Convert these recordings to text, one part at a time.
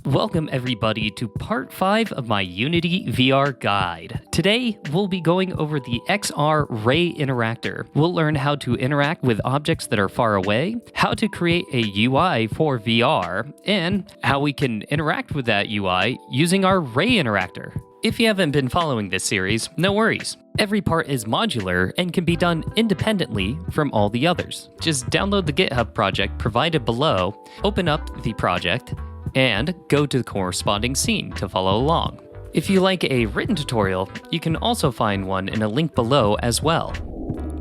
Welcome everybody to part 5 of my Unity VR guide. Today, we'll be going over the XR Ray Interactor. We'll learn how to interact with objects that are far away, how to create a UI for VR, and how we can interact with that UI using our Ray Interactor. If you haven't been following this series, no worries. Every part is modular and can be done independently from all the others. Just download the GitHub project provided below, open up the project, and go to the corresponding scene to follow along. If you like a written tutorial, you can also find one in a link below as well.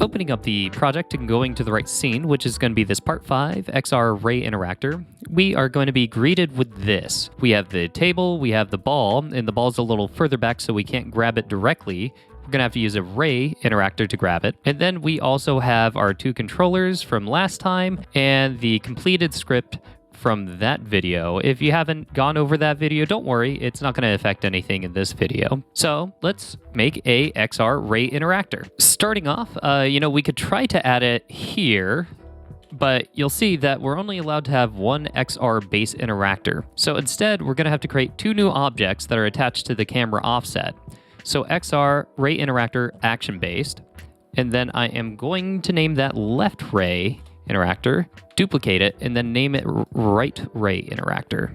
Opening up the project and going to the right scene, which is going to be this Part 5 XR Ray Interactor, we are going to be greeted with this. We have the table, we have the ball, and the ball's a little further back so we can't grab it directly. We're going to have to use a Ray Interactor to grab it. And then we also have our 2 controllers from last time and the completed script from that video. If you haven't gone over that video, don't worry, it's not going to affect anything in this video. So let's make a XR Ray Interactor. Starting off, we could try to add it here, but you'll see that we're only allowed to have one XR base interactor. So instead, we're going to have to create 2 new objects that are attached to the camera offset. So XR Ray Interactor action based, and then I am going to name that left Ray Interactor, duplicate it, and then name it right Ray Interactor.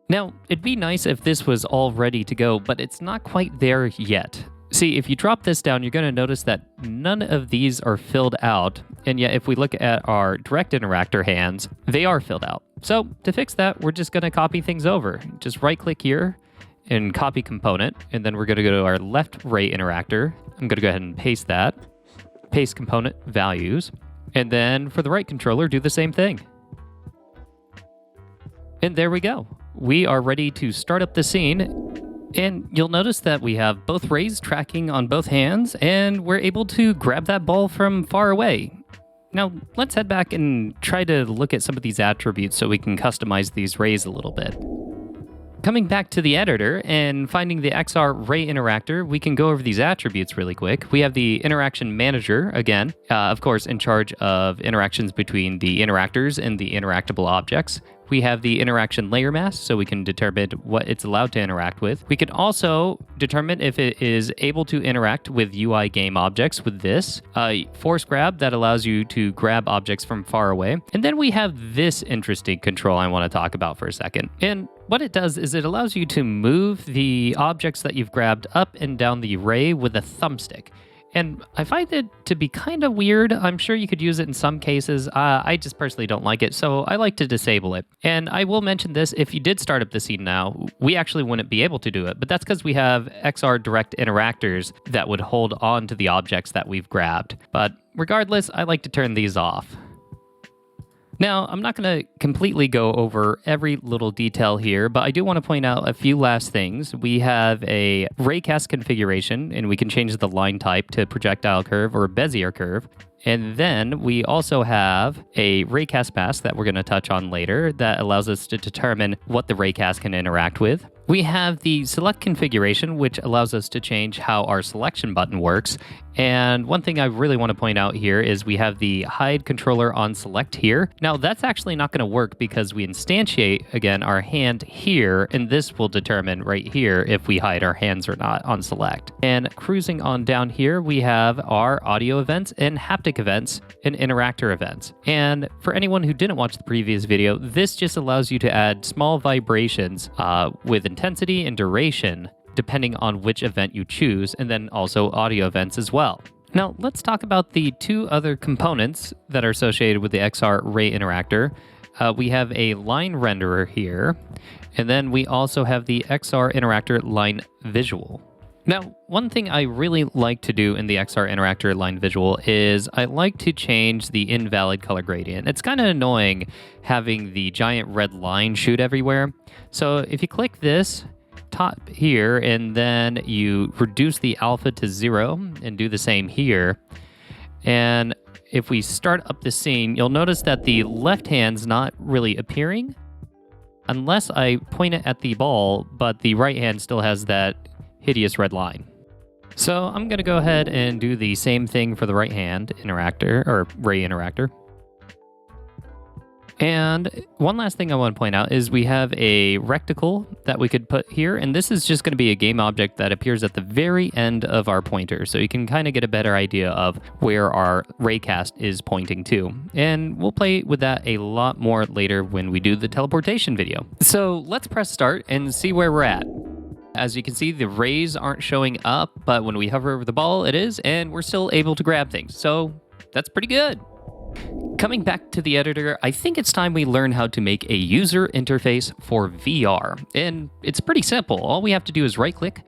Now, it'd be nice if this was all ready to go, but it's not quite there yet. See, if you drop this down, you're going to notice that none of these are filled out, and yet if we look at our direct interactor hands, they are filled out. So to fix that, we're just going to copy things over. Just right-click here and copy component, and then we're going to go to our left Ray Interactor. I'm going to go ahead and paste that. Paste component values, and then for the right controller, do the same thing. And there we go. We are ready to start up the scene, and you'll notice that we have both rays tracking on both hands, and we're able to grab that ball from far away. Now, let's head back and try to look at some of these attributes so we can customize these rays a little bit. Coming back to the editor and finding the XR Ray Interactor, we can go over these attributes really quick. We have the interaction manager, again, of course, in charge of interactions between the interactors and the interactable objects. We have the interaction layer mask, so we can determine what it's allowed to interact with. We can also determine if it is able to interact with UI game objects with this. Force grab, that allows you to grab objects from far away. And then we have this interesting control I want to talk about for a second. And what it does is it allows you to move the objects that you've grabbed up and down the array with a thumbstick. And I find it to be kind of weird. I'm sure you could use it in some cases. I just personally don't like it, so I like to disable it. And I will mention this, if you did start up the scene now, we actually wouldn't be able to do it, but that's because we have XR direct interactors that would hold on to the objects that we've grabbed. But regardless, I like to turn these off. Now, I'm not going to completely go over every little detail here, but I do want to point out a few last things. We have a raycast configuration, and we can change the line type to projectile curve or Bezier curve. And then we also have a raycast mask that we're going to touch on later that allows us to determine what the raycast can interact with. We have the select configuration, which allows us to change how our selection button works. And one thing I really want to point out here is we have the hide controller on select here. Now that's actually not going to work because we instantiate, again, our hand here, and this will determine right here if we hide our hands or not on select. And cruising on down here, we have our audio events and haptic events and interactor events. And for anyone who didn't watch the previous video, this just allows you to add small vibrations with intensity and duration depending on which event you choose, and then also audio events as well. Now, let's talk about the 2 other components that are associated with the XR Ray Interactor. We have a line renderer here, and then we also have the XR Interactor line visual. Now, one thing I really like to do in the XR Interactor line visual is I like to change the invalid color gradient. It's kind of annoying having the giant red line shoot everywhere. So if you click this top here and then you reduce the alpha to 0 and do the same here, and if we start up the scene, you'll notice that the left hand's not really appearing unless I point it at the ball, but the right hand still has that hideous red line. So I'm going to go ahead and do the same thing for the right hand interactor or Ray Interactor. And one last thing I want to point out is we have a reticle that we could put here, and this is just going to be a game object that appears at the very end of our pointer, so you can kind of get a better idea of where our raycast is pointing to. And we'll play with that a lot more later when we do the teleportation video. So let's press start and see where we're at. As you can see, the rays aren't showing up, but when we hover over the ball, it is, and we're still able to grab things. So that's pretty good. Coming back to the editor, I think it's time we learn how to make a user interface for VR. And it's pretty simple. All we have to do is right-click,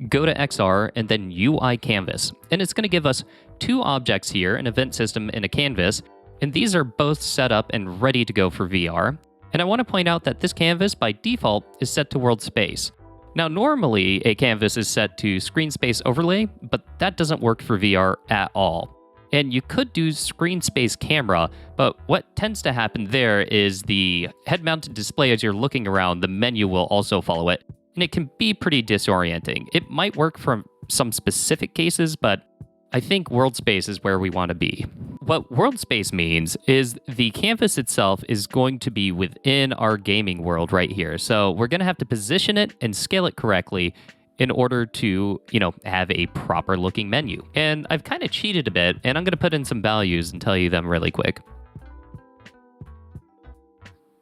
go to XR, and then UI Canvas. And it's going to give us two objects here, an event system and a canvas. And these are both set up and ready to go for VR. And I want to point out that this canvas, by default, is set to world space. Now, normally, a canvas is set to screen space overlay, but that doesn't work for VR at all. And you could do screen space camera, but what tends to happen there is the head-mounted display as you're looking around, the menu will also follow it, and it can be pretty disorienting. It might work for some specific cases, but I think world space is where we want to be. What world space means is the canvas itself is going to be within our gaming world right here. So we're going to have to position it and scale it correctly in order to, have a proper looking menu. And I've kind of cheated a bit, and I'm going to put in some values and tell you them really quick.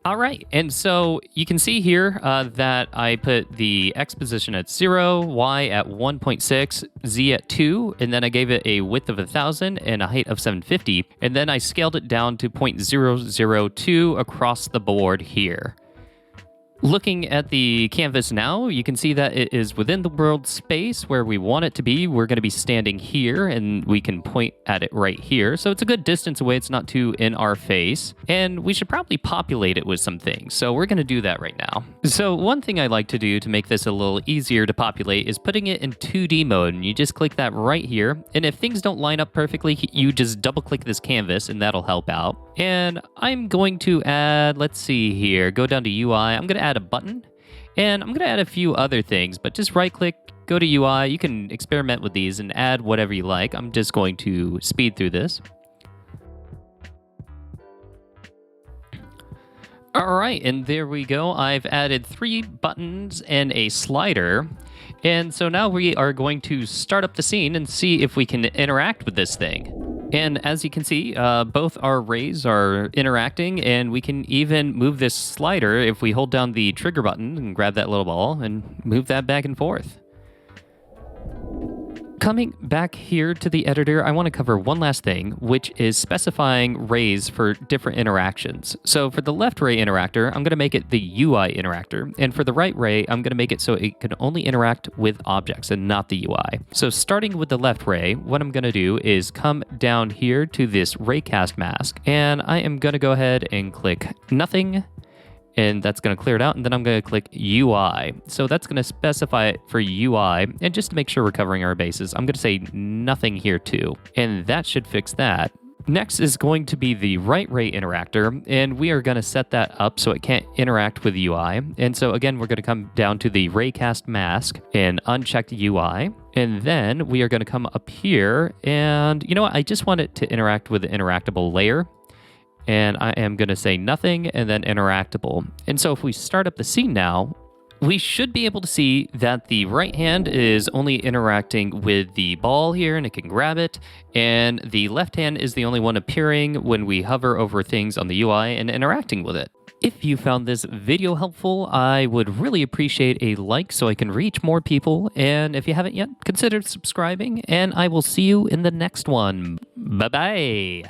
All right, and so you can see here that I put the X position at 0, Y at 1.6, Z at 2, and then I gave it a width of 1,000 and a height of 750, and then I scaled it down to 0.002 across the board here. Looking at the canvas now, you can see that it is within the world space where we want it to be. We're going to be standing here, and we can point at it right here. So it's a good distance away. It's not too in our face. And we should probably populate it with some things. So we're going to do that right now. So one thing I like to do to make this a little easier to populate is putting it in 2D mode. And you just click that right here. And if things don't line up perfectly, you just double click this canvas, and that'll help out. And I'm going to add, let's see here, go down to UI. I'm going to add a button, and I'm going to add a few other things, but just right click, go to UI. You can experiment with these and add whatever you like. I'm just going to speed through this. All right, and there we go. I've added 3 buttons and a slider. And so now we are going to start up the scene and see if we can interact with this thing. And as you can see, both our rays are interacting, and we can even move this slider if we hold down the trigger button and grab that little ball and move that back and forth. Coming back here to the editor, I want to cover one last thing, which is specifying rays for different interactions. So for the left ray interactor, I'm going to make it the UI interactor. And for the right ray, I'm going to make it so it can only interact with objects and not the UI. So starting with the left ray, what I'm going to do is come down here to this raycast mask, and I am going to go ahead and click nothing. And that's going to clear it out, and then I'm going to click UI. So that's going to specify it for UI, and just to make sure we're covering our bases, I'm going to say nothing here too, and that should fix that. Next is going to be the right ray interactor, and we are going to set that up so it can't interact with UI. And so again, we're going to come down to the raycast mask and uncheck UI, and then we are going to come up here, and you know what, I just want it to interact with the interactable layer. And I am going to say nothing and then interactable. And so if we start up the scene now, we should be able to see that the right hand is only interacting with the ball here, and it can grab it. And the left hand is the only one appearing when we hover over things on the UI and interacting with it. If you found this video helpful, I would really appreciate a like so I can reach more people. And if you haven't yet, consider subscribing, and I will see you in the next one. Bye-bye.